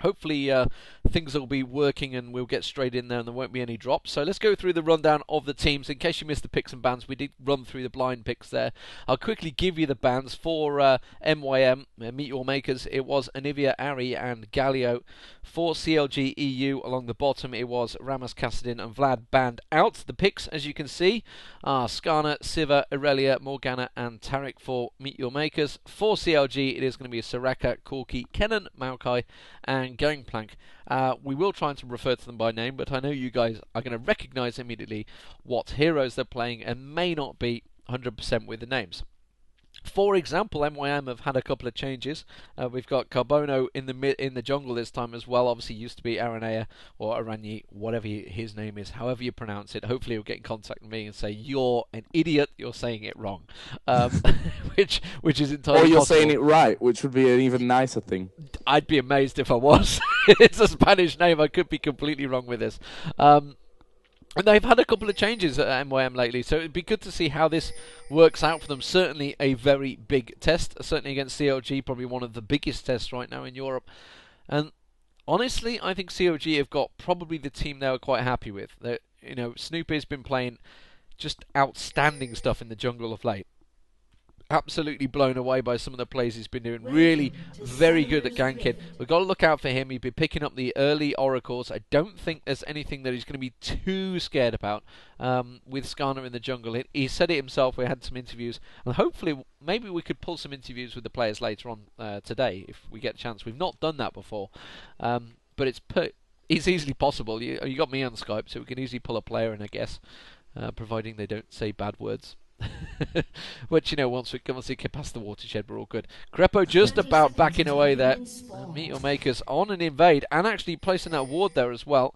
hopefully things will be working and we'll get straight in there and there won't be any drops. So let's go through the rundown of the teams. In case you missed the picks and bans, we did run through the blind picks there. I'll quickly give you the bans for MYM, Meet Your Makers. It was Anivia, Ahri and Galio. For CLG.EU along the bottom, it was Rammus, Kassadin and Vlad banned out. The picks, as you can see, are Skarner, Siva, Irelia, Morgana and Taric for Meet Your Makers. For CLG, it is going to be Soraka, Corki, Kennen, Maokai and Gangplank. We will try to refer to them by name, but I know you guys are going to recognise immediately what heroes they're playing and may not be 100% with the names. For example, MYM have had a couple of changes. We've got Carbono in the jungle this time as well. Obviously used to be Aranea or Aranyi, whatever his name is, however you pronounce it. Hopefully he'll get in contact with me and say, you're an idiot, you're saying it wrong. Which is entirely Or you're possible. saying it right, which would be an even nicer thing. I'd be amazed if I was. It's a Spanish name, I could be completely wrong with this. And they've had a couple of changes at MYM lately, so it'd be good to see how this works out for them. Certainly a very big test, certainly against CLG, probably one of the biggest tests right now in Europe. And honestly, I think CLG have got probably the team they were quite happy with. You know, Snoopy's been playing just outstanding stuff in the jungle of late. Absolutely blown away by some of the plays he's been doing. Really very good at ganking. We've got to look out for him. He'd be picking up the early oracles. I don't think there's anything that he's going to be too scared about with Skarner in the jungle. He said it himself. We had some interviews, and hopefully maybe we could pull some interviews with the players later on today if we get a chance. We've not done that before, but it's easily possible. You got me on Skype, so we can easily pull a player in, I guess, providing they don't say bad words. Which, you know, once we get past the watershed, we're all good. Crepo just about backing away there. Meet Your Makers on an invade and actually placing that ward there as well.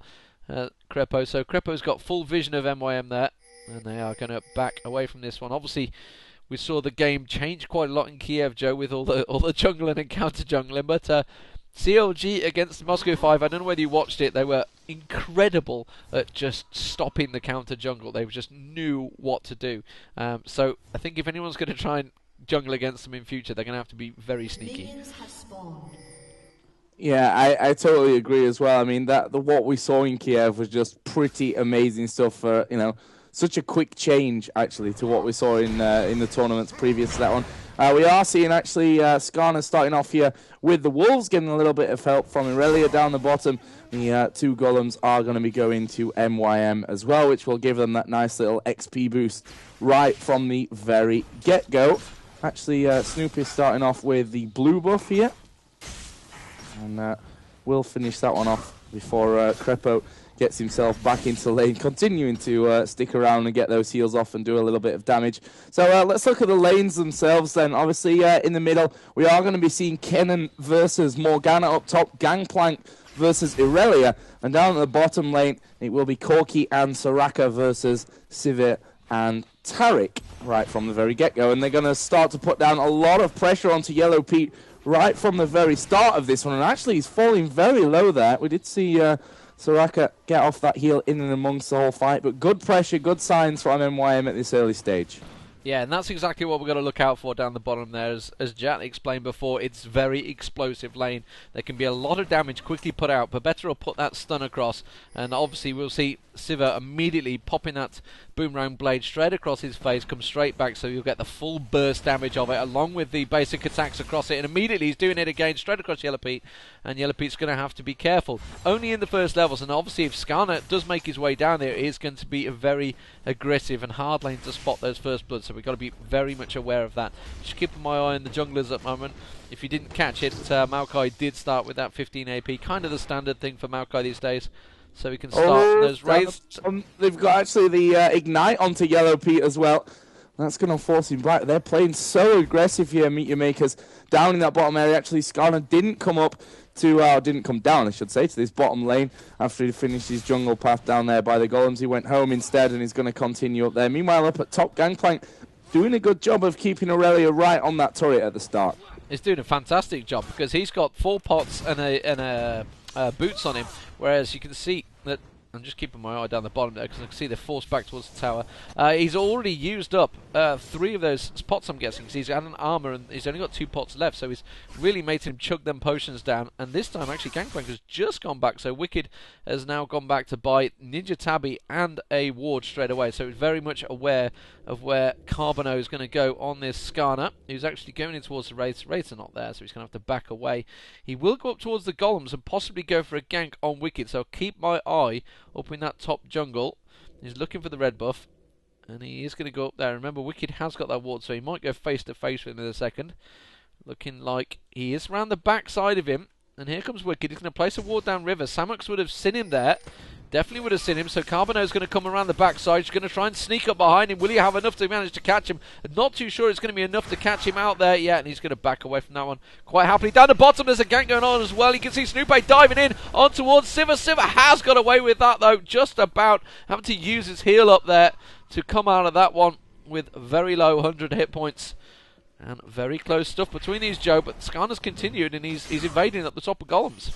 Crepo. So Crepo's got full vision of MYM there, and they are going to back away from this one. Obviously, we saw the game change quite a lot in Kiev, Joe, with all the jungling and counter jungling, but CLG against Moscow 5, I don't know whether you watched it, they were incredible at just stopping the counter jungle. They just knew what to do. So I think if anyone's going to try and jungle against them in future, they're going to have to be very sneaky. Yeah, I totally agree as well. I mean, what we saw in Kiev was just pretty amazing stuff for, you know, such a quick change, actually, to what we saw in the tournaments previous to that one. We are seeing, actually, Skarner starting off here with the Wolves, getting a little bit of help from Irelia down the bottom. The two Golems are going to be going to MYM as well, which will give them that nice little XP boost right from the very get-go. Actually, Snoop is starting off with the blue buff here. And we'll finish that one off before Crepo gets himself back into lane, continuing to stick around and get those heals off and do a little bit of damage. So let's look at the lanes themselves then. Obviously, in the middle, we are going to be seeing Kennen versus Morgana up top, Gangplank versus Irelia. And down at the bottom lane, it will be Corki and Soraka versus Sivir and Taric right from the very get-go. And they're going to start to put down a lot of pressure onto Yellow Pete right from the very start of this one. And actually, he's falling very low there. We did see Soraka get off that heal in and amongst the whole fight, but good pressure, good signs from MYM at this early stage. Yeah, and that's exactly what we're going to look out for down the bottom there. As Jack explained before, it's very explosive lane. There can be a lot of damage quickly put out, but better will put that stun across. And obviously we'll see Siva immediately popping that boomerang blade straight across his face, come straight back, so you'll get the full burst damage of it, along with the basic attacks across it. And immediately he's doing it again, straight across Yellow Pete. And Yellow Pete's going to have to be careful. Only in the first levels, and obviously if Skarner does make his way down there, it is going to be a very aggressive and hard lane to spot those first bloods. So we've got to be very much aware of that. Just keeping my eye on the junglers at the moment. If you didn't catch it, Maokai did start with that 15 AP, kind of the standard thing for Maokai these days. So we can start those raids. They've got actually the Ignite onto Yellow Pete as well. That's going to force him back. They're playing so aggressive here, Meet Your Makers. Down in that bottom area, actually, Skarner didn't come up to, didn't come down, I should say, to this bottom lane after he finished his jungle path down there by the Golems. He went home instead, and he's going to continue up there. Meanwhile, up at top, Gangplank doing a good job of keeping Aurelia right on that turret at the start. He's doing a fantastic job because he's got 4 pots and a boots on him, whereas you can see that I'm just keeping my eye down the bottom there because I can see they're forced back towards the tower. He's already used up 3 of those pots, I'm guessing, because he's had an armor and he's only got 2 pots left, so he's really made him chug them potions down. And this time, actually, Gangplank has just gone back, so Wicked has now gone back to buy Ninja Tabby and a ward straight away. So he's very much aware of where Carbino is going to go on this Skarner, who's actually going in towards the Wraiths. Wraiths are not there, so he's going to have to back away. He will go up towards the Golems and possibly go for a gank on Wicked, so keep my eye up in that top jungle. He's looking for the red buff, and he is going to go up there. Remember, Wicked has got that ward, so he might go face to face with him in a second. Looking like he is around the back side of him, and here comes Wicked. He's going to place a ward down river. Samux would have seen him there. Definitely would have seen him, so Carbino's going to come around the backside. He's going to try and sneak up behind him. Will he have enough to manage to catch him? Not too sure it's going to be enough to catch him out there yet, and he's going to back away from that one quite happily. Down the bottom, there's a gank going on as well. You can see Snoopy diving in on towards Sivir. Sivir has got away with that, though, just about having to use his heal up there to come out of that one with very low 100 hit points. And very close stuff between these, Joe, but Skarner's continued, and he's invading up the top of Golems.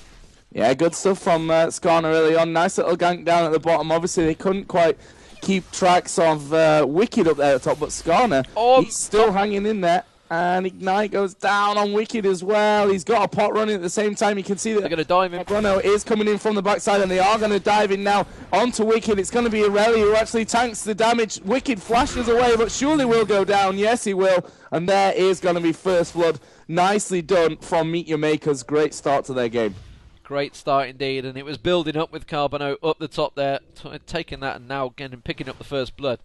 Yeah, good stuff from Skarner early on. Nice little gank down at the bottom. Obviously, they couldn't quite keep tracks of Wicked up there at the top, but Skarner, he's still hanging in there. And Ignite goes down on Wicked as well. He's got a pot running at the same time. You can see that they're going to dive in. Bruno is coming in from the backside, and they are going to dive in now onto Wicked. It's going to be Irelia who actually tanks the damage. Wicked flashes away, but surely will go down. Yes, he will. And there is going to be first blood. Nicely done from Meet Your Makers. Great start to their game. Great start indeed, and it was building up with Carbino up the top there, taking that and now again and picking up the first blood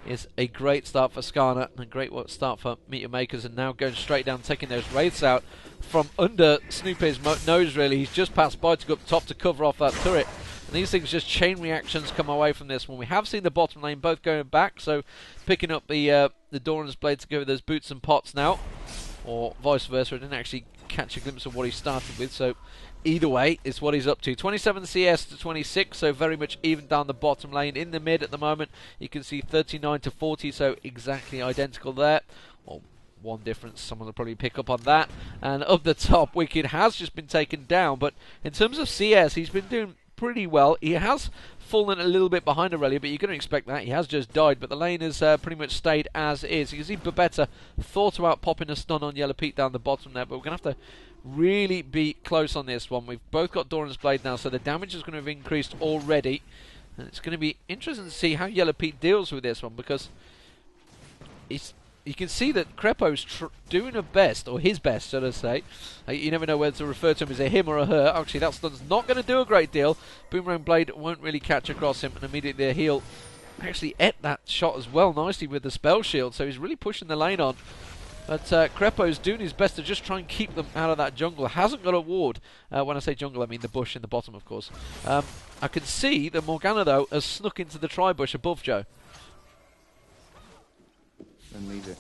is a great start for Skarner and a great start for Meet Your Makers, and now going straight down, taking those Wraiths out from under Snoopy's nose really. He's just passed by to go up top to cover off that turret, and these things, just chain reactions come away from this one. We have seen the bottom lane both going back, so picking up the Doran's Blade to go with those boots and pots now, or vice versa. I didn't actually catch a glimpse of what he started with, so either way, it's what he's up to. 27 CS to 26, so very much even down the bottom lane. In the mid at the moment, you can see 39 to 40, so exactly identical there. Well, one difference, someone will probably pick up on that. And up the top, Wicked has just been taken down, but in terms of CS, he's been doing pretty well. He has fallen a little bit behind Aurelia, but you're going to expect that. He has just died, but the lane has pretty much stayed as is. You can see Babetta thought about popping a stun on Yellow Pete down the bottom there, but we're going to have to really be close on this one. We've both got Doran's Blade now, so the damage is going to have increased already, and it's going to be interesting to see how Yellow Pete deals with this one, because you can see that Crepo's doing her best, or his best, should I say. You never know whether to refer to him as a him or a her. Actually, that stun's not going to do a great deal. Boomerang Blade won't really catch across him, and immediately the heal actually ate that shot as well nicely with the spell shield, so he's really pushing the lane on. But Crepo's doing his best to just try and keep them out of that jungle. Hasn't got a ward. When I say jungle, I mean the bush in the bottom, of course. I can see that Morgana, though, has snuck into the tri-bush above Joe. And leave it.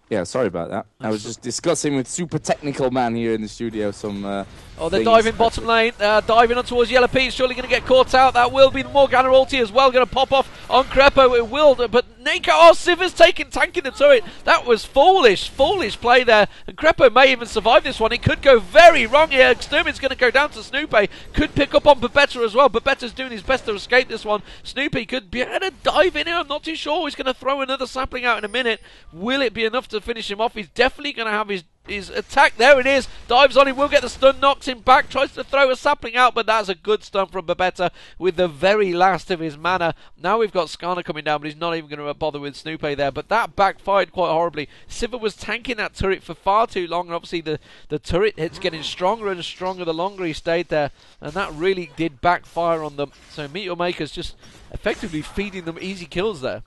Yeah, sorry about that. I was just discussing with super technical man here in the studio some oh, they're diving bottom lane, diving on towards Yellow Pete, surely going to get caught out. That will be the Morgana ulti as well, going to pop off on Crepo. It will, but Naka, Sivir's tanking the turret. That was foolish play there, and Crepo may even survive this one. It could go very wrong here. Extermin's going to go down to Snoopy, could pick up on Babetta as well. Babetta's doing his best to escape this one. Snoopy could be able to dive in here, I'm not too sure. He's going to throw another sapling out in a minute. Will it be enough to finish him off? He's definitely going to have his attack. There it is. Dives on him, will get the stun, knocks him back, tries to throw a sapling out, but that's a good stun from Babetta with the very last of his mana. Now we've got Skarner coming down, but he's not even going to bother with Snoopy there, but that backfired quite horribly. Sivir was tanking that turret for far too long, and obviously the turret hit's getting stronger and stronger the longer he stayed there, and that really did backfire on them. So Meet Your Makers just effectively feeding them easy kills there.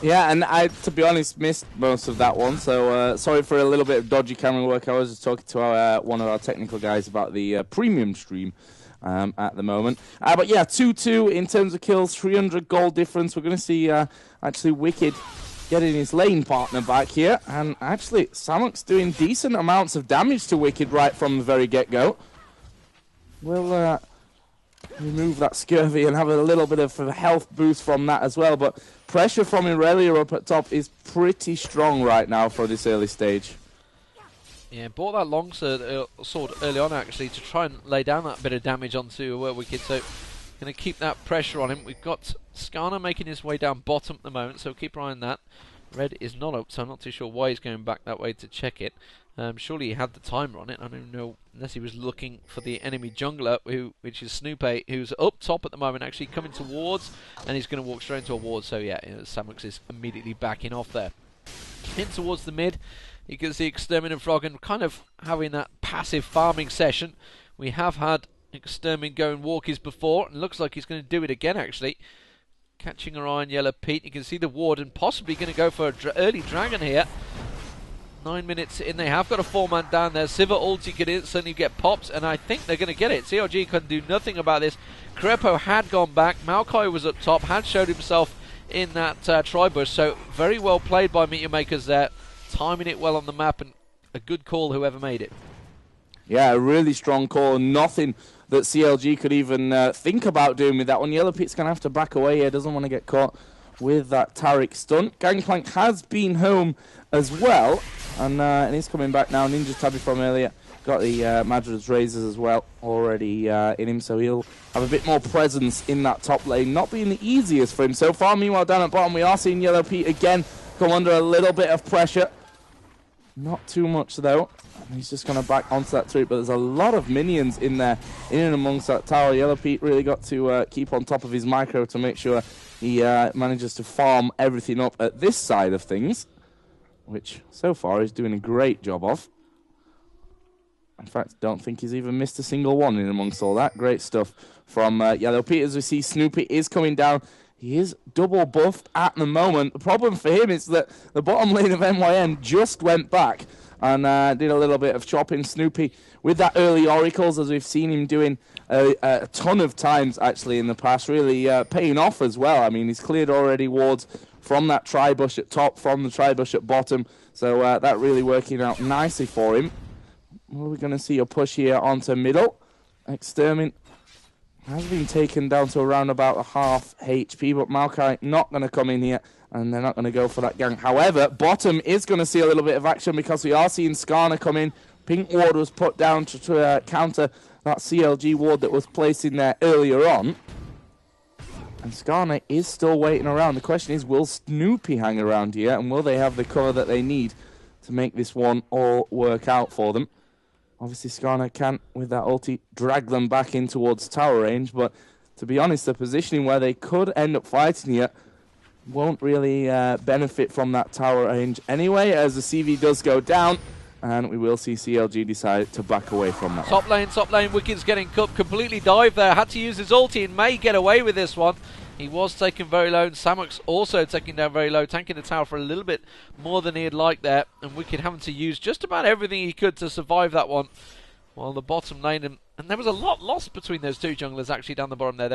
Yeah, and I, to be honest, missed most of that one, so sorry for a little bit of dodgy camera work. I was just talking to one of our technical guys about the premium stream at the moment. But yeah, 2-2 in terms of kills, 300 gold difference. We're going to see actually Wicked getting his lane partner back here, and actually Samux doing decent amounts of damage to Wicked right from the very get-go. We'll remove that scurvy and have a little bit of a health boost from that as well, but pressure from Irelia up at top is pretty strong right now for this early stage. Yeah, bought that long sword early on actually to try and lay down that bit of damage onto Wicked, so going to keep that pressure on him. We've got Skarner making his way down bottom at the moment, so keep your eye on that. Red is not up, so I'm not too sure why he's going back that way to check it. Surely he had the timer on it. I don't know, unless he was looking for the enemy jungler, which is Snoopy, who's up top at the moment, actually coming towards, and he's going to walk straight into a ward. So yeah, Samux is immediately backing off there. In towards the mid, you can see Extermin and Froggen kind of having that passive farming session. We have had Extermin going walkies before, and looks like he's going to do it again actually. Catching her eye on Yellow Pete, you can see the ward, and possibly going to go for an early dragon here. 9 minutes in, they have got a 4-man down there. Sivir ulti could instantly get popped, and I think they're going to get it. CLG can do nothing about this. Crepo had gone back, Maokai was up top, had showed himself in that tri-bush, so very well played by Meteor Makers there, timing it well on the map, and a good call whoever made it. Yeah, a really strong call, nothing that CLG could even think about doing with that one. Yellow Pete's going to have to back away here, doesn't want to get caught with that Taric stunt. Gangplank has been home as well, and he's coming back now. Ninja Tabby from earlier got the Madrid's Razors as well already in him, so he'll have a bit more presence in that top lane. Not being the easiest for him so far. Meanwhile, down at bottom, we are seeing Yellow Pete again come under a little bit of pressure. Not too much, though. He's just going to back onto that troop, but there's a lot of minions in there, in and amongst that tower. Yellow Pete really got to keep on top of his micro to make sure he manages to farm everything up at this side of things, which so far he's doing a great job of. In fact, don't think he's even missed a single one in amongst all that. Great stuff from Yellow Pete. As we see, Snoopy is coming down. He is double buffed at the moment. The problem for him is that the bottom lane of MYM just went back and did a little bit of chopping. Snoopy with that early oracles, as we've seen him doing a ton of times actually in the past, really paying off as well. I mean, he's cleared already wards from that tri-bush at top, from the tri-bush at bottom, so that really working out nicely for him. We're going to see a push here onto middle. Extermin has been taken down to around about a half HP, but Maokai not going to come in here, and they're not going to go for that gank. However, bottom is going to see a little bit of action because we are seeing Skarner come in. Pink ward was put down to counter that CLG ward that was placed in there earlier on. And Skarner is still waiting around. The question is, will Snoopy hang around here, and will they have the cover that they need to make this one all work out for them? Obviously, Skarner can, with that ulti, drag them back in towards tower range, but to be honest, the positioning where they could end up fighting here won't really benefit from that tower range anyway, as the CV does go down, and we will see CLG decide to back away from that. Top lane, Wicked's getting cut, completely dived there, had to use his ulti and may get away with this one. He was taken very low, and Samux also taken down very low, tanking the tower for a little bit more than he'd like there, and Wicked having to use just about everything he could to survive that one. While the bottom lane, and there was a lot lost between those two junglers actually down the bottom there.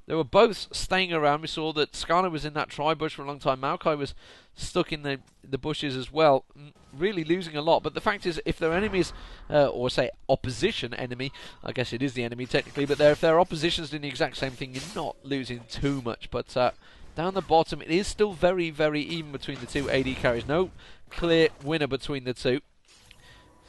They were both staying around. We saw that Skarner was in that tri-bush for a long time. Maokai was stuck in the bushes as well, really losing a lot. But the fact is, if they're enemies, or say opposition enemy, I guess it is the enemy technically, but if they're oppositions doing the exact same thing, you're not losing too much. But down the bottom, it is still very, very even between the two AD carries. No clear winner between the two,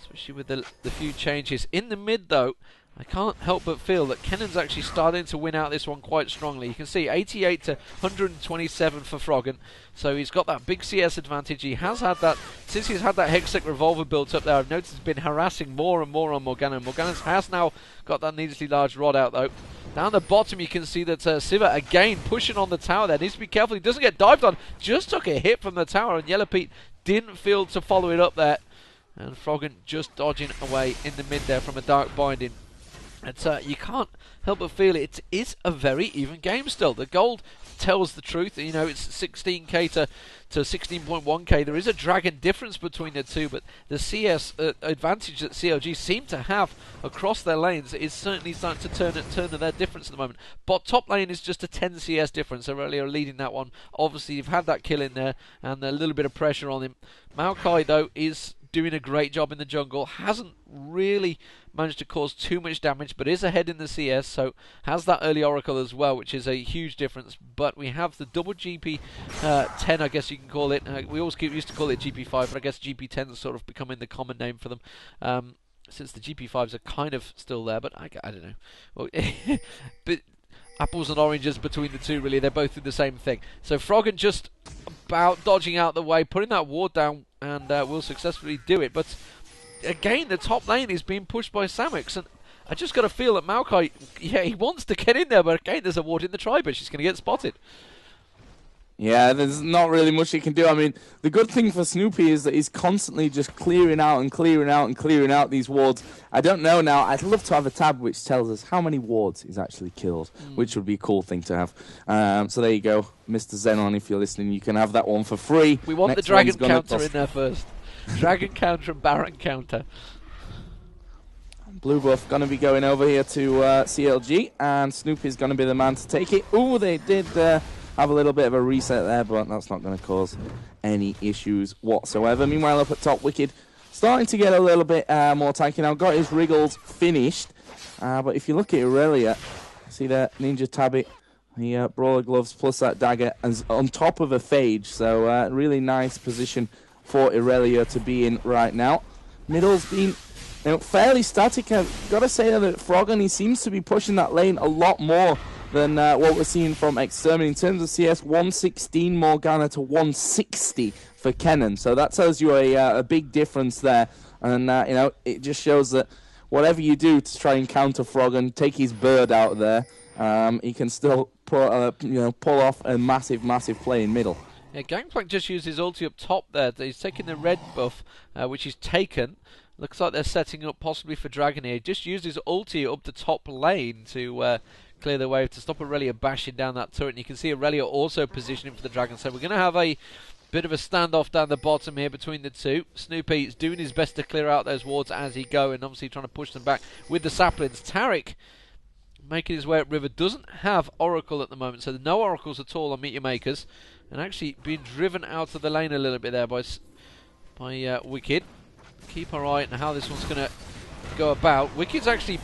especially with the few changes. In the mid, though, I can't help but feel that Kennan's actually starting to win out this one quite strongly. You can see 88 to 127 for Froggen, so he's got that big CS advantage. He has had that, since he's had that Hextech Revolver built up there, I've noticed he's been harassing more and more on Morgana. Morgana has now got that needlessly large rod out, though. Down the bottom, you can see that Sivir again pushing on the tower there. Needs to be careful, he doesn't get dived on. Just took a hit from the tower, and Yellow Pete didn't feel to follow it up there. And Froggen just dodging away in the mid there from a dark binding. You can't help but feel it is a very even game still. The gold tells the truth. You know, it's 16k to 16.1k. There is a dragon difference between the two, but the CS advantage that CLG seem to have across their lanes is certainly starting to turn to their difference at the moment. But top lane is just a 10 CS difference. They're earlier leading that one. Obviously, you've had that kill in there and a little bit of pressure on him. Maokai, though, is doing a great job in the jungle. Hasn't really managed to cause too much damage, but is ahead in the CS, so has that early Oracle as well, which is a huge difference. But we have the double GP 10, I guess you can call it. We always used to call it GP5, but I guess GP10 is sort of becoming the common name for them. Since the GP5s are kind of still there, but I don't know. Well, but apples and oranges between the two, really. They're both do the same thing. So Froggen just about dodging out the way, putting that ward down, and will successfully do it. But again, the top lane is being pushed by Samux, and I just got a feel that Maokai, yeah, he wants to get in there, but again, there's a ward in the tri-bush. He's going to get spotted. Yeah, there's not really much he can do. I mean, the good thing for Snoopy is that he's constantly just clearing out and clearing out and clearing out these wards. I don't know now. I'd love to have a tab which tells us how many wards he's actually killed, which would be a cool thing to have. So there you go, Mr. Xenon, if you're listening, you can have that one for free. We want the dragon counter in there first. Dragon counter and Baron counter. Blue buff going to be going over here to CLG, and Snoopy's going to be the man to take it. Ooh, they did... have a little bit of a reset there, but that's not going to cause any issues whatsoever. Meanwhile, up at top, Wicked starting to get a little bit more tanky now. Got his wriggles finished, but if you look at Irelia, see that Ninja Tabby, the Brawler Gloves plus that dagger is on top of a Phage, so really nice position for Irelia to be in right now. Middle's been fairly static. I've got to say that Froggen, he seems to be pushing that lane a lot more than what we're seeing from Extermin. In terms of CS, 116 Morgana to 160 for Kennen. So that tells you a big difference there. And, it just shows that whatever you do to try and counter Froggen, take his bird out there, he can still pull off a massive, massive play in middle. Yeah, Gangplank just used his ulti up top there. He's taking the red buff, which he's taken. Looks like they're setting up possibly for Dragon here. Just used his ulti up the top lane to... clear the way to stop Irelia bashing down that turret. And you can see Irelia also positioning for the Dragon. So we're going to have a bit of a standoff down the bottom here between the two. Snoopy is doing his best to clear out those wards as he go, and obviously trying to push them back with the saplings. Tarek making his way up river, doesn't have Oracle at the moment, so no Oracles at all on Meet Your Makers, and actually being driven out of the lane a little bit there by Wicked. Keep our eye on how this one's going to go about. Wicked's actually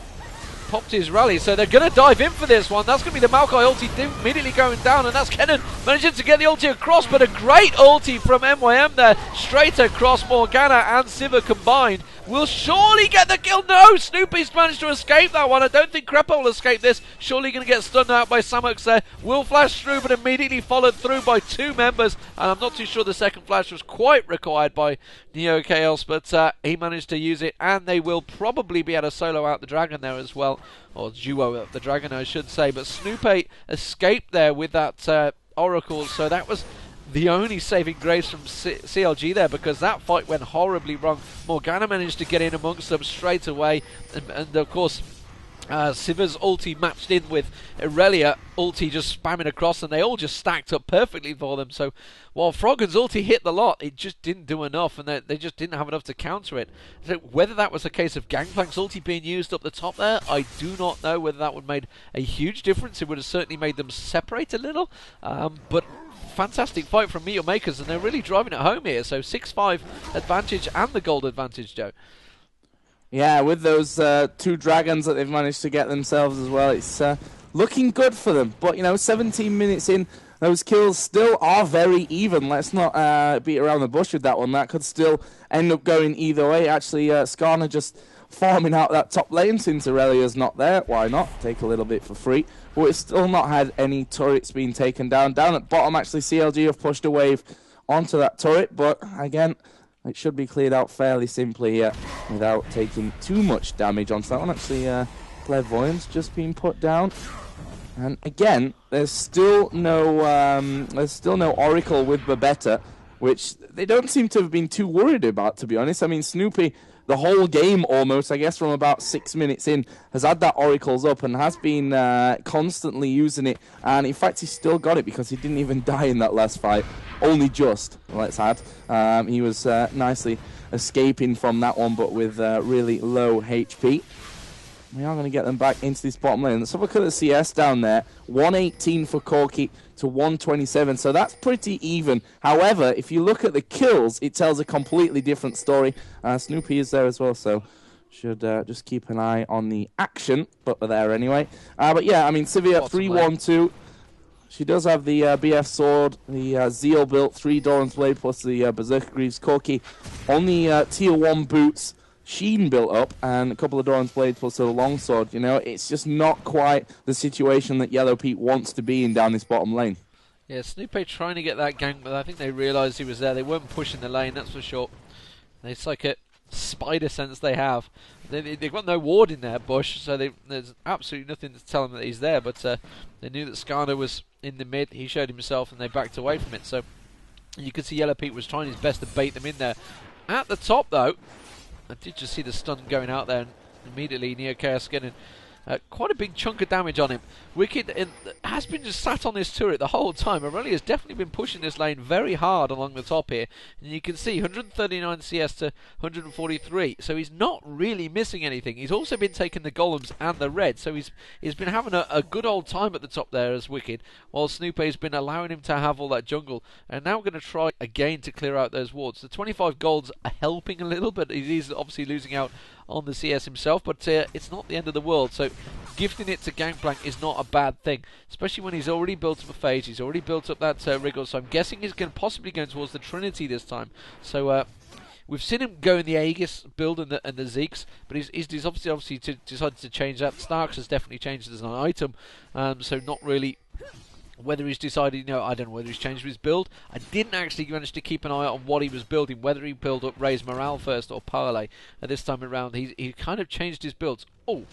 popped his rally, so they're going to dive in for this one. That's going to be the Maokai ulti immediately going down, and that's Kennen managing to get the ulti across, but a great ulti from MYM there, straight across. Morgana and Siva combined will surely get the kill. No, Snoopy's managed to escape that one. I don't think Crepa will escape this. Surely going to get stunned out by Samux there. Will flash through, but immediately followed through by two members, and I'm not too sure the second flash was quite required by Neo Chaos, but he managed to use it, and they will probably be able to solo out the Dragon there as well, or duo out the Dragon I should say, but Snoopy escaped there with that Oracle, so that was the only saving grace from CLG there, because that fight went horribly wrong. Morgana managed to get in amongst them straight away, and of course Siva's ulti matched in with Irelia ulti just spamming across, and they all just stacked up perfectly for them. So while Froggen's ulti hit the lot, it just didn't do enough, and they just didn't have enough to counter it. So whether that was a case of Gangplank's ulti being used up the top there, I do not know whether that would have made a huge difference. It would have certainly made them separate a little, but fantastic fight from Meet Your Makers, and they're really driving it home here. So 6-5 advantage and the gold advantage, Joe. Yeah, with those two dragons that they've managed to get themselves as well, it's looking good for them. But, 17 minutes in, those kills still are very even. Let's not beat around the bush with that one. That could still end up going either way. Actually, Skarner just farming out that top lane since Irelia's not there. Why not? Take a little bit for free. But it's still not had any turrets being taken down. Down at bottom, actually, CLG have pushed a wave onto that turret. But, again, it should be cleared out fairly simply here without taking too much damage onto that one. Actually, Clairvoyance just being put down. And again, there's still no Oracle with Babetta, which they don't seem to have been too worried about, to be honest. I mean, Snoopy, the whole game almost, I guess from about 6 minutes in, has had that Oracles up and has been constantly using it. And in fact, he still got it because he didn't even die in that last fight. Only just, let's add. He was nicely escaping from that one, but with really low HP. We are going to get them back into this bottom lane. Let's have a look at the CS down there. 118 for Corki to 127, so that's pretty even. However, if you look at the kills, it tells a completely different story. Snoopy is there as well, so should just keep an eye on the action. But there anyway. But yeah, I mean, Sivir 3-1-2. She does have the BF sword, the Zeal built, 3 Doran's Blade plus the Berserker Greaves. Corki on the tier 1 boots. Sheen built up and a couple of Doran's Blades plus a longsword. You know, it's just not quite the situation that Yellow Pete wants to be in down this bottom lane. Yeah, Snoopy trying to get that gank, but I think they realised he was there. They weren't pushing the lane, that's for sure. It's like a spider sense they have. They've got no ward in there, Bush, so there's absolutely nothing to tell them that he's there. But they knew that Skarner was in the mid. He showed himself, and they backed away from it. So you could see Yellow Pete was trying his best to bait them in there. At the top, though, I did just see the stun going out there, and immediately Neo Chaos getting quite a big chunk of damage on him. Wicked has been just sat on this turret the whole time. Aurelia has definitely been pushing this lane very hard along the top here. And you can see 139 CS to 143. So he's not really missing anything. He's also been taking the golems and the red. So he's been having a good old time at the top there as Wicked, while Snoopy's been allowing him to have all that jungle. And now we're going to try again to clear out those wards. The 25 golds are helping a little, but he's obviously losing out on the CS himself, but it's not the end of the world. So gifting it to Gangplank is not a bad thing, especially when he's already built up a phase, he's already built up that wriggle, so I'm guessing he's possibly going towards the Trinity this time. So we've seen him go in the Aegis build and the Zeeks, but he's obviously decided to change that. Starks has definitely changed as an item, so not really. Whether he's decided, you know, I don't know whether he's changed his build. I didn't actually manage to keep an eye on what he was building, whether he built up Raise Morale first or Parlay. This time around, he kind of changed his builds. Oh,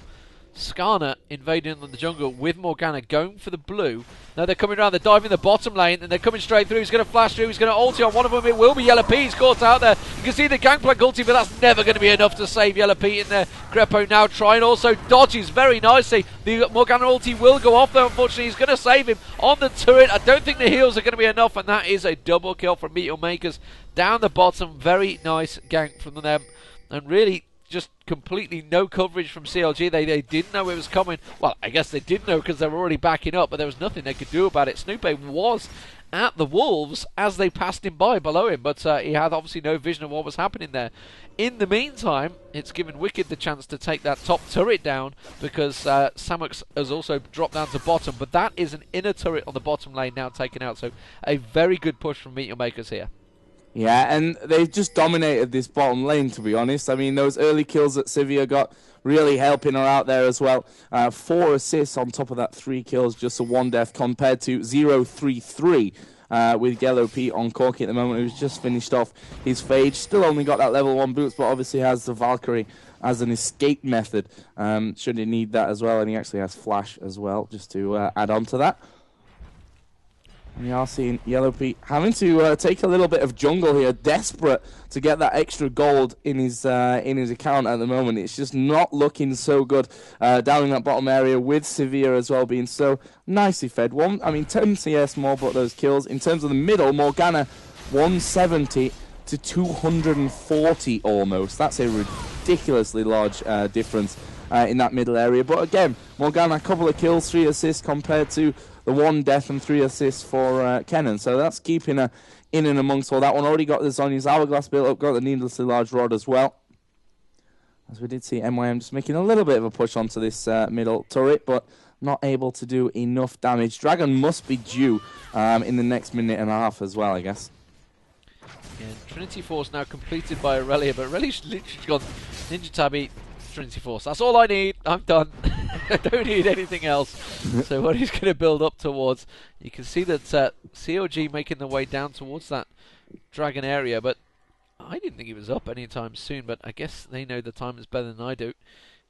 Skarner invading on the jungle with Morgana going for the blue. Now they're coming around, they're diving the bottom lane, and they're coming straight through. He's going to flash through, he's going to ulti on one of them. It will be Yellow Pete. He's caught out there. You can see the Gangplank ulti, but that's never going to be enough to save Yellow Pete in there. Crepo now trying, also dodges very nicely. The Morgana ulti will go off though, unfortunately. He's going to save him on the turret. I don't think the heals are going to be enough, and that is a double kill from Meteor Makers down the bottom. Very nice gank from them, and really just completely no coverage from CLG. They didn't know it was coming. Well, I guess they did know because they were already backing up, but there was nothing they could do about it. Snoopy was at the Wolves as they passed him by below him, but he had obviously no vision of what was happening there. In the meantime, it's given Wicked the chance to take that top turret down because Samux has also dropped down to bottom, but that is an inner turret on the bottom lane now taken out, so a very good push from Meteor Makers here. Yeah, and they've just dominated this bottom lane, to be honest. I mean, those early kills that Sivir got really helping her out there as well. 4 assists on top of that 3 kills, just a 1 death compared to 0-3-3 with Yellow Pete on Corki at the moment, who's just finished off his phage. Still only got that level 1 boots, but obviously has the Valkyrie as an escape method, should he need that as well. And he actually has Flash as well, just to add on to that. We are seeing Yellow Pete having to take a little bit of jungle here, desperate to get that extra gold in his account at the moment. It's just not looking so good down in that bottom area with Sivir as well being so nicely fed. 10 CS more, but those kills. In terms of the middle, Morgana 170 to 240 almost. That's a ridiculously large difference in that middle area. But again, Morgana, a couple of kills, 3 assists compared to the 1 death and 3 assists for Kennen. So that's keeping her in and amongst all that one. Already got the Zhonya's Hourglass built up, got the needlessly large rod as well. As we did see MYM just making a little bit of a push onto this middle turret, but not able to do enough damage. Dragon must be due in the next minute and a half as well, I guess. Yeah, Trinity Force now completed by Aurelia, but Aurelia's literally gone Ninja Tabby, Trinity Force. That's all I need. I'm done. I don't need anything else. So what he's going to build up towards, you can see that CLG making their way down towards that dragon area, but I didn't think he was up anytime soon, but I guess they know the time is better than I do.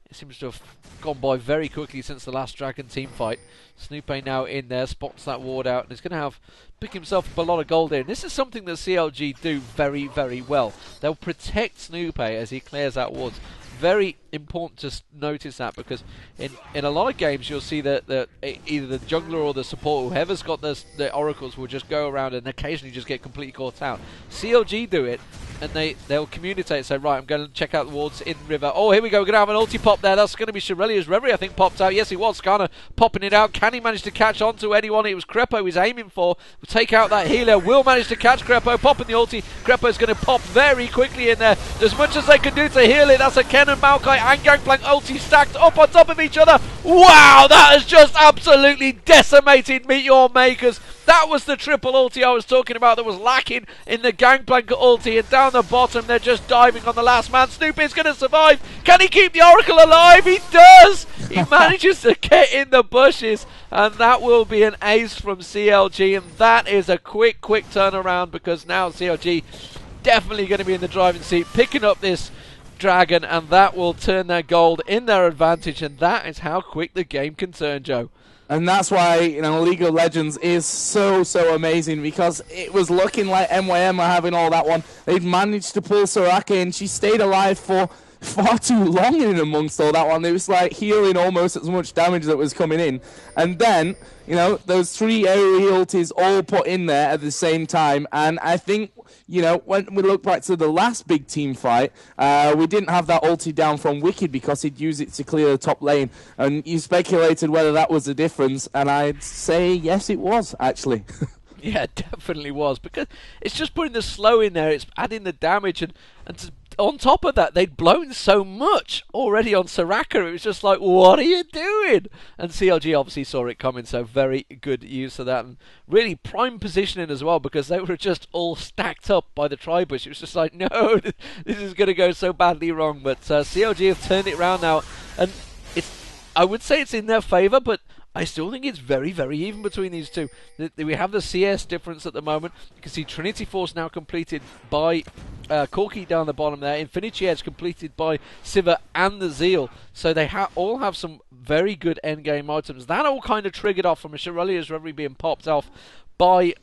It seems to have gone by very quickly since the last Dragon team fight. Snoopy now in there, spots that ward out, and is going to pick himself up a lot of gold here. And this is something that CLG do very, very well. They'll protect Snoopy as he clears out wards. Very important to notice that, because in a lot of games you'll see that either the jungler or the support, whoever's got the oracles, will just go around and occasionally just get completely caught out. CLG do it and they'll communicate. So right, I'm going to check out the wards in river. Oh, here we go. We're going to have an ulti pop there. That's going to be Shirelia's Reverie, I think, popped out. Yes, it was. Skarner popping it out. Can he manage to catch on to anyone? It was Crepo he's aiming for. We'll take out that healer. Will manage to catch Crepo. Popping the ulti. Crepo's going to pop very quickly in there. As much as they can do to heal it. That's a Ken and Maokai and Gangplank ulti stacked up on top of each other. Wow, that has just absolutely decimated Meteor Makers. That was the triple ulti I was talking about that was lacking in the Gangplank ulti, and down the bottom they're just diving on the last man. Snoopy's going to survive. Can he keep the Oracle alive? He does! He manages to get in the bushes, and that will be an ace from CLG, and that is a quick turnaround, because now CLG definitely going to be in the driving seat, picking up this dragon, and that will turn their gold in their advantage, and that is how quick the game can turn, Joe. And that's why, you know, League of Legends is so amazing, because it was looking like MYM were having all that one. They'd managed to pull Soraka, and she stayed alive for far too long in amongst all that one. It was like healing almost as much damage that was coming in. And then, you know, those 3 AoE ultis all put in there at the same time. And I think, you know, when we look back to the last big team fight, we didn't have that ulti down from Wicked because he'd use it to clear the top lane. And you speculated whether that was the difference. And I'd say, yes, it was, actually. Yeah, it definitely was, because it's just putting the slow in there, it's adding the damage, and on top of that, they'd blown so much already on Soraka. It was just like, what are you doing? And CLG obviously saw it coming, so very good use of that, and really prime positioning as well, because they were just all stacked up by the Tribush. It was just like, no, this is going to go so badly wrong. But CLG have turned it around now, and I would say it's in their favour, but I still think it's very even between these two. We have the CS difference at the moment. You can see Trinity Force now completed by Corki down the bottom there. Infinity Edge completed by Siva and the Zeal. So they all have some very good endgame items. That all kind of triggered off from a Shirelia's Reverie being popped off by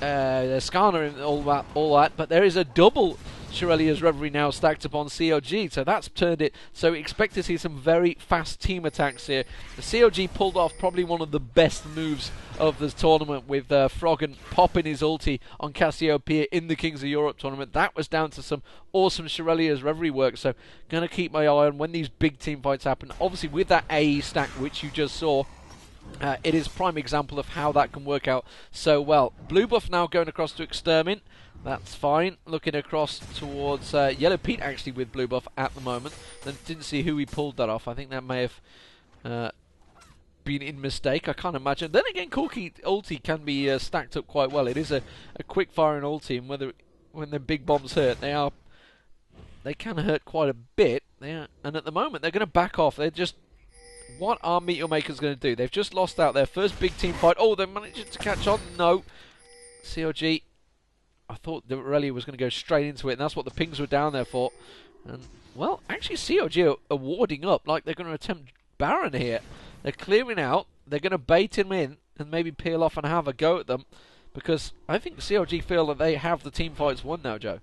Skarner and all that. But there is a double Shirelia's Reverie now stacked upon CLG, so that's turned it. So we expect to see some very fast team attacks here. The CLG pulled off probably one of the best moves of this tournament with Froggen popping his ulti on Cassiopeia in the Kings of Europe tournament. That was down to some awesome Shirelia's Reverie work, so going to keep my eye on when these big team fights happen. Obviously with that AE stack which you just saw, it is prime example of how that can work out so well. Blue buff now going across to Extermin. That's fine. Looking across towards Yellow Pete actually with blue buff at the moment. Then didn't see who he pulled that off. I think that may have been in mistake. I can't imagine. Then again, Corki ulti can be stacked up quite well. It is a quick firing ulti, and when the big bombs hurt, they can hurt quite a bit. And at the moment, they're going to back off. They're just, what are Meteor Makers going to do? They've just lost out their first big team fight. Oh, they're managing to catch on. No, CLG. I thought the Aurelia was going to go straight into it, and that's what the pings were down there for. And, well, actually CLG are warding up like they're going to attempt Baron here. They're clearing out. They're going to bait him in and maybe peel off and have a go at them, because I think CLG feel that they have the team fights won now, Joe.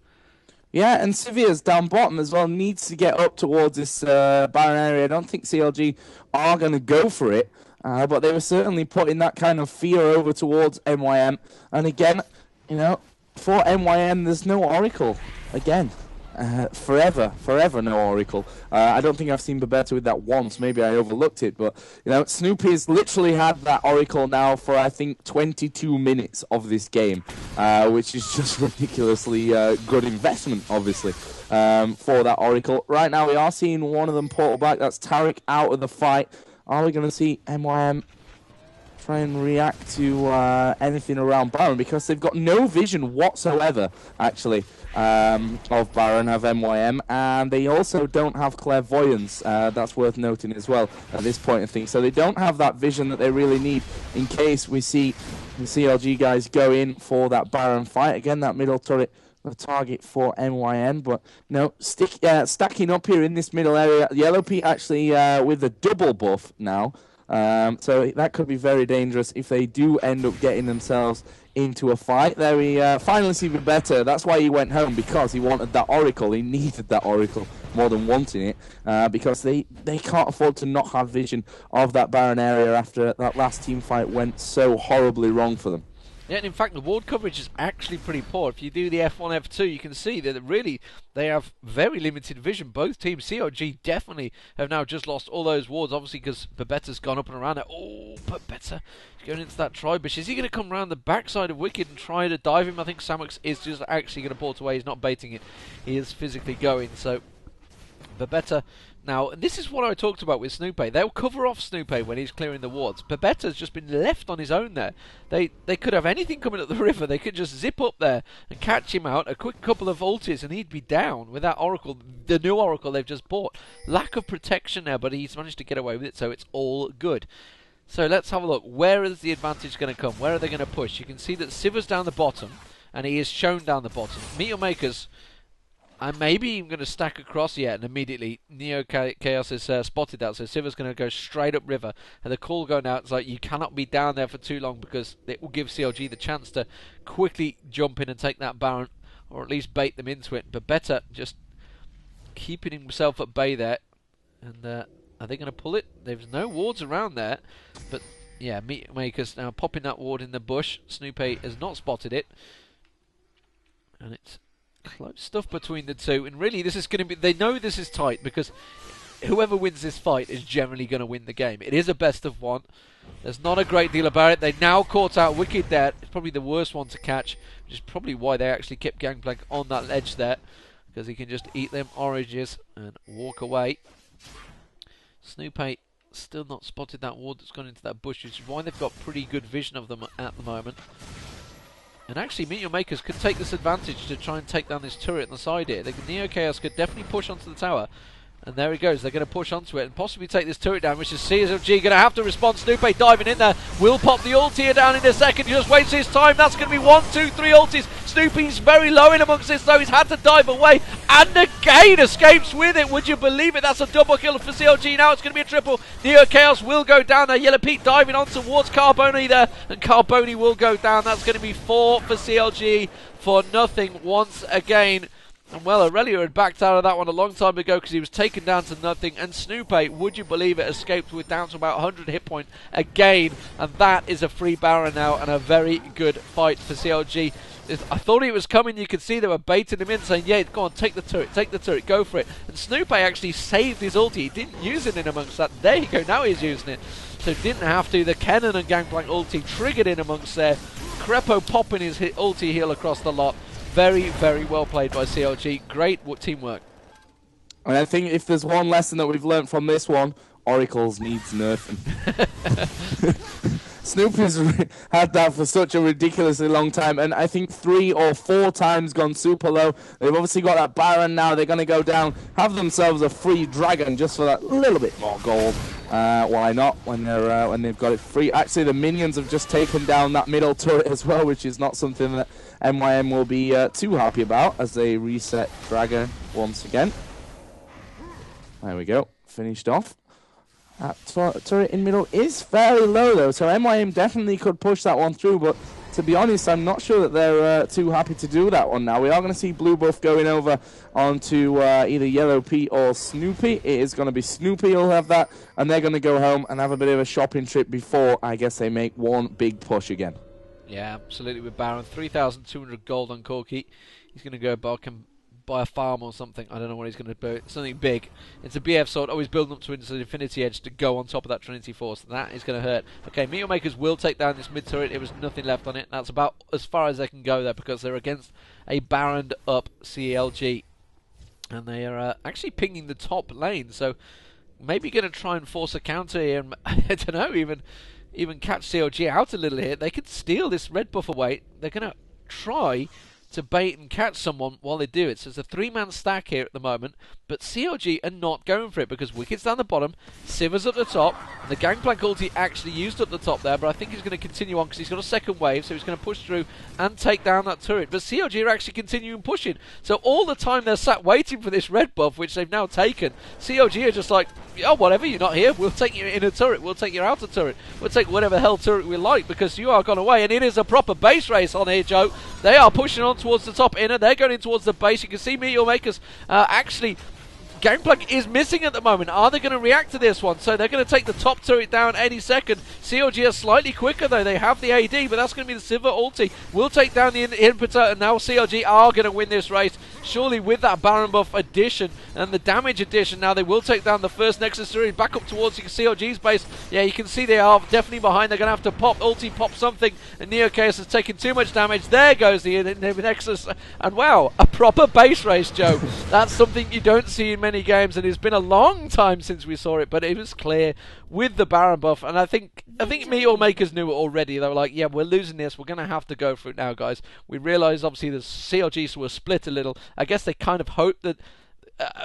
Yeah, and Sivia's down bottom as well, needs to get up towards this Baron area. I don't think CLG are going to go for it, but they were certainly putting that kind of fear over towards MYM. And again, you know, for MYM, there's no Oracle. Again, forever no Oracle. I don't think I've seen Babetta with that once. Maybe I overlooked it, but you know, Snoopy's literally had that Oracle now for I think 22 minutes of this game, which is just ridiculously good investment, obviously, for that Oracle. Right now, we are seeing one of them portal back. That's Tariq out of the fight. Are we going to see MYM try and react to anything around Baron, because they've got no vision whatsoever, actually, of Baron, of MYM, and they also don't have Clairvoyance. That's worth noting as well at this point of things. So they don't have that vision that they really need in case we see the CLG guys go in for that Baron fight. Again, that middle turret, the target for MYM, but no, stacking up here in this middle area. Yellow Pete actually with the double buff now. So that could be very dangerous if they do end up getting themselves into a fight. There we finally see Babetta. That's why he went home, because he wanted that Oracle. He needed that Oracle more than wanting it, because they can't afford to not have vision of that Baron area after that last team fight went so horribly wrong for them. Yeah, and in fact, the ward coverage is actually pretty poor. If you do the F1, F2, you can see that really they have very limited vision. Both teams, CLG definitely have now just lost all those wards, obviously because Babetta's gone up and around it. Oh, Babetta going into that Tribush. Is he going to come around the backside of Wicked and try to dive him? I think Samux is just actually going to port away. He's not baiting it. He is physically going, so Babetta. Now, this is what I talked about with Snoopy. They'll cover off Snoopy when he's clearing the wards. Babetta's just been left on his own there. They could have anything coming up the river. They could just zip up there and catch him out. A quick couple of ultis and he'd be down with that Oracle, the new Oracle they've just bought. Lack of protection there, but he's managed to get away with it, so it's all good. So let's have a look. Where is the advantage going to come? Where are they going to push? You can see that Siva's down the bottom, and he is shown down the bottom. Meteor Makers... I'm maybe even going to stack across yet, and immediately Neo Chaos has spotted that, so Siva's going to go straight up river, and the call going out is like, you cannot be down there for too long because it will give CLG the chance to quickly jump in and take that Baron, or at least bait them into it. But better just keeping himself at bay there, and are they going to pull it? There's no wards around there, but yeah, Meteor Makers now popping that ward in the bush. Snoopy has not spotted it, and it's close stuff between the two, and really this is going to be, they know this is tight because whoever wins this fight is generally going to win the game. It is a best of one. There's not a great deal about it. They now caught out Wicked there. It's probably the worst one to catch, which is probably why they actually kept Gangplank on that ledge there, because he can just eat them oranges and walk away. Snoopy still not spotted that ward that's gone into that bush, which is why they've got pretty good vision of them at the moment. And actually, Meteor Makers could take this advantage to try and take down this turret on the side here. Neo Chaos could definitely push onto the tower. And there he goes. They're going to push onto it and possibly take this turret down, which is CLG going to have to respond. Snoopy diving in there. Will pop the ult here down in a second. He just waits his time. That's going to be 1, 2, 3 ultis. Snoopy's very low in amongst this, though. He's had to dive away. And again, escapes with it. Would you believe it? That's a double kill for CLG. Now it's going to be a triple. Neo Chaos will go down there. Yellow Pete diving on towards Carboni there. And Carboni will go down. That's going to be 4 for CLG for nothing once again. And well, Aurelia had backed out of that one a long time ago because he was taken down to nothing. And Snoopy, would you believe it, escaped with down to about 100 hit point again. And that is a free Baron now and a very good fight for CLG. I thought he was coming. You could see they were baiting him in, saying, yeah, go on, take the turret, go for it. And Snoopy actually saved his ulti. He didn't use it in amongst that. There you go, now he's using it. So didn't have to. The Kennen and Gangplank ulti triggered in amongst there. Crepo popping his ulti heal across the lot. Very, very well played by CLG. Great teamwork. And I think if there's one lesson that we've learned from this one, Oracles needs nerfing. Snoopy's had that for such a ridiculously long time, and I think 3 or 4 times gone super low. They've obviously got that Baron now. They're going to go down, have themselves a free dragon just for that little bit more gold. Why not when they've got it free? Actually, the minions have just taken down that middle turret as well, which is not something that MYM will be too happy about as they reset dragon once again. There we go, finished off. That turret in middle is fairly low though, so MYM definitely could push that one through, but to be honest, I'm not sure that they're too happy to do that one now. We are going to see blue buff going over onto either Yellow Pete or Snoopy. It is going to be Snoopy who'll have that, and they're going to go home and have a bit of a shopping trip before, I guess, they make one big push again. Yeah, absolutely with Baron. 3,200 gold on Corky. He's going to go back and buy a farm or something. I don't know what he's going to do. Something big. It's a BF sword. Always building up to the Infinity Edge to go on top of that Trinity Force. That is going to hurt. Okay, Meteor Makers will take down this mid turret. It was nothing left on it. That's about as far as they can go there because they're against a Baroned up CLG. And they are actually pinging the top lane. So maybe going to try and force a counter here. And I don't know, even catch CLG out a little here. They could steal this red buff away. They're going to try to bait and catch someone while they do it. So it's a 3-man stack here at the moment, but CLG are not going for it because Wicked's down the bottom, Siva's up the top, and the Gangplank ulti actually used up the top there, but I think he's going to continue on because he's got a second wave, so he's going to push through and take down that turret. But CLG are actually continuing pushing. So all the time they're sat waiting for this red buff, which they've now taken, CLG are just like, oh, whatever, you're not here, we'll take you in a turret, we'll take your outer turret, we'll take whatever the hell turret we like because you are gone away, and it is a proper base race on here, Joe. They are pushing on towards the top inner, they're going in towards the base. You can see Meteor Makers actually Gangplank is missing at the moment. Are they going to react to this one? So they're going to take the top turret down any second. CLG are slightly quicker though. They have the AD, but that's going to be the Sivir ulti. Will take down the inhibitor, and now CLG are going to win this race. Surely with that Baron buff addition and the damage addition, now they will take down the first Nexus series back up towards CLG's base. Yeah, you can see they are definitely behind. They're going to have to pop ulti, pop something, and NeoChaos has taken too much damage. There goes the Nexus, and wow, a proper base race, Joe. That's something you don't see in many games, and it's been a long time since we saw it, but it was clear with the Baron buff, and I think Meteor Makers knew it already. They were like, yeah, we're losing this, we're going to have to go for it now, guys. We realised obviously the CLGs were split a little. I guess they kind of hoped that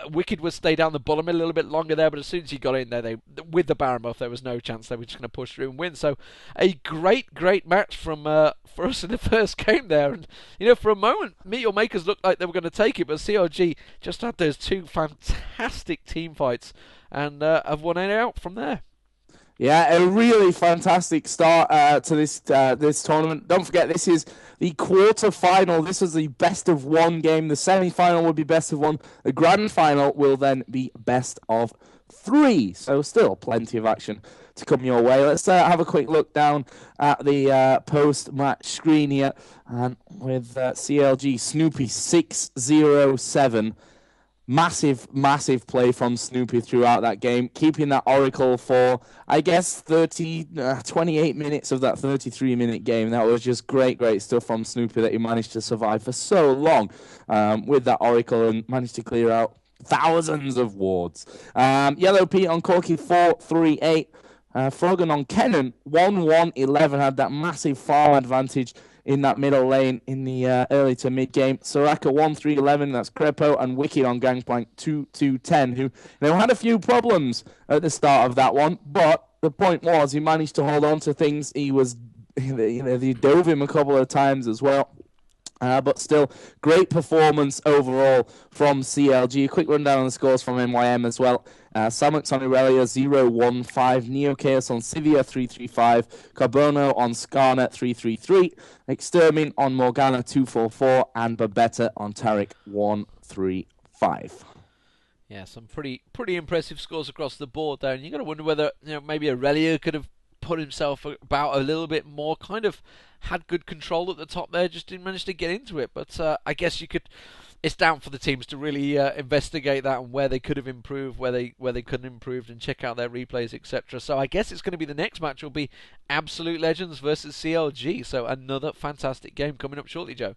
Wicked would stay down the bottom a little bit longer there, but as soon as he got in there, with the Baron buff, there was no chance they were just going to push through and win. So a great match from for us in the first game there. And you know, for a moment, Meteor Makers looked like they were going to take it, but CLG just had those two fantastic team fights and have won it out from there. Yeah, a really fantastic start to this tournament. Don't forget, this is the quarter-final. This was the best-of-1 game. The semi-final will be best-of-1. The grand final will then be best-of-3. So still plenty of action to come your way. Let's have a quick look down at the post-match screen here. And with CLG Snoopy 607. Massive play from Snoopy throughout that game, keeping that Oracle for, I guess, 28 minutes of that 33-minute game. That was just great stuff from Snoopy that he managed to survive for so long with that Oracle and managed to clear out thousands of wards. Yellow Pete on Corky 4-3-8. Frogan on Kennen 1-1-11 had that massive farm advantage in that middle lane in the early to mid game. Soraka 1-3-11, that's Crepo, and Wicked on Gangplank 2-2-10, who had a few problems at the start of that one, but the point was he managed to hold on to things. He dove him a couple of times as well. But still, great performance overall from CLG. A quick rundown on the scores from MYM as well. Samux on Irelia 0-1-5, NeoChaos on Sivir 3-3-5, Carbono on Skarner 3-3-3, Extermin on Morgana 2-4-4, and Babetta on Taric 1-3-5. Yeah, some pretty impressive scores across the board there, and you got to wonder whether maybe Irelia could have put himself about a little bit more, kind of had good control at the top there, just didn't manage to get into it. But I guess it's down for the teams to really investigate that and where they could have improved, where they couldn't improve, and check out their replays, etc. So I guess it's going to be the next match will be Absolute Legends versus CLG. So another fantastic game coming up shortly, Joe.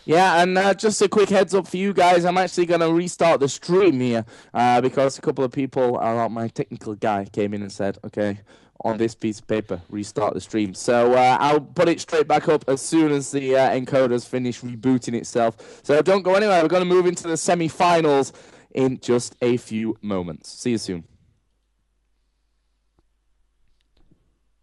Yeah, and just a quick heads up for you guys, I'm actually going to restart the stream here because a couple of people, my technical guy came in and said, okay, on this piece of paper, restart the stream. So I'll put it straight back up as soon as the encoder's finished rebooting itself. So don't go anywhere. We're going to move into the semi-finals in just a few moments. See you soon.